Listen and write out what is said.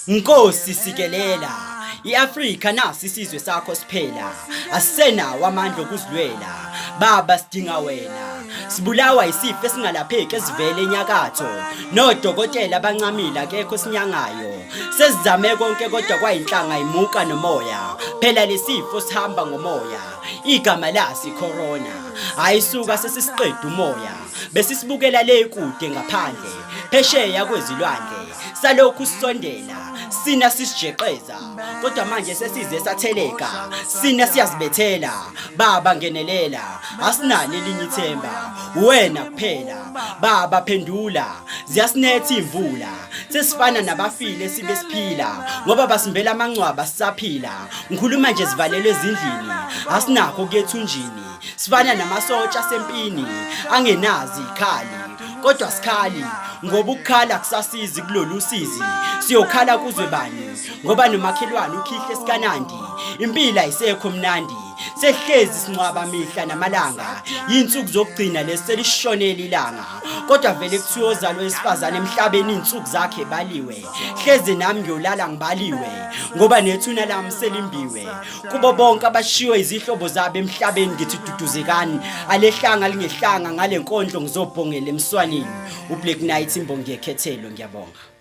Nkosi sikelela iAfrika nasi isizwe sakho siphela asisenawo amandla okuzilwela baba sidinga wena sibulawa isifo esingalapheki esivele enyakatho nodokotela abancamile akekho sinyangayo sesizame konke kodwa kwayinhlanga imuka nomoya phela lesifo sihamba ngomoya igama lasi corona ayisuka sesisiqeda umoya besisibukela le kude ngaphandle phesheya kwezilwandle salokhu sisondela sina sisijeqeza kodwa manje sesize satheleka sina siyazibethela baba ngenelela asinalo elinye ithemba wena kuphela baba phendula ziyasinetha imvula sesifana nabafile sibe siphila ngoba basimbela amangcwaba sisaphila ngikhuluma nje sivalelwe ezindlini asinakho kuyethunjini sifana namasotsha sempini angenazi ikhali kodwa sikhali ngoba ukukhala kusasizi kulolu usizi siyokhala kuzwe bani ngoba nomakhelwane ukhihle sikanandi impilo ayisekho mnandi sehlezi sincwaba mihla namalanga yinsuku zokugcina leselishonela ilanga kodwa vele kuthiwa ozalwe wesifazane emhlabeni insuku zakhe baliwe hleze nami ngiyolala ngibaliwe ngoba nethuna lami selimbiwe kubo bonke abashiwe izihlobo zabo emhlabeni ngithi duduzekani alehlanga lingehlanga ngale nkondlo ngizobhongela emswaneni uBlack Knight imbongi yekhethelo ngiyabonga.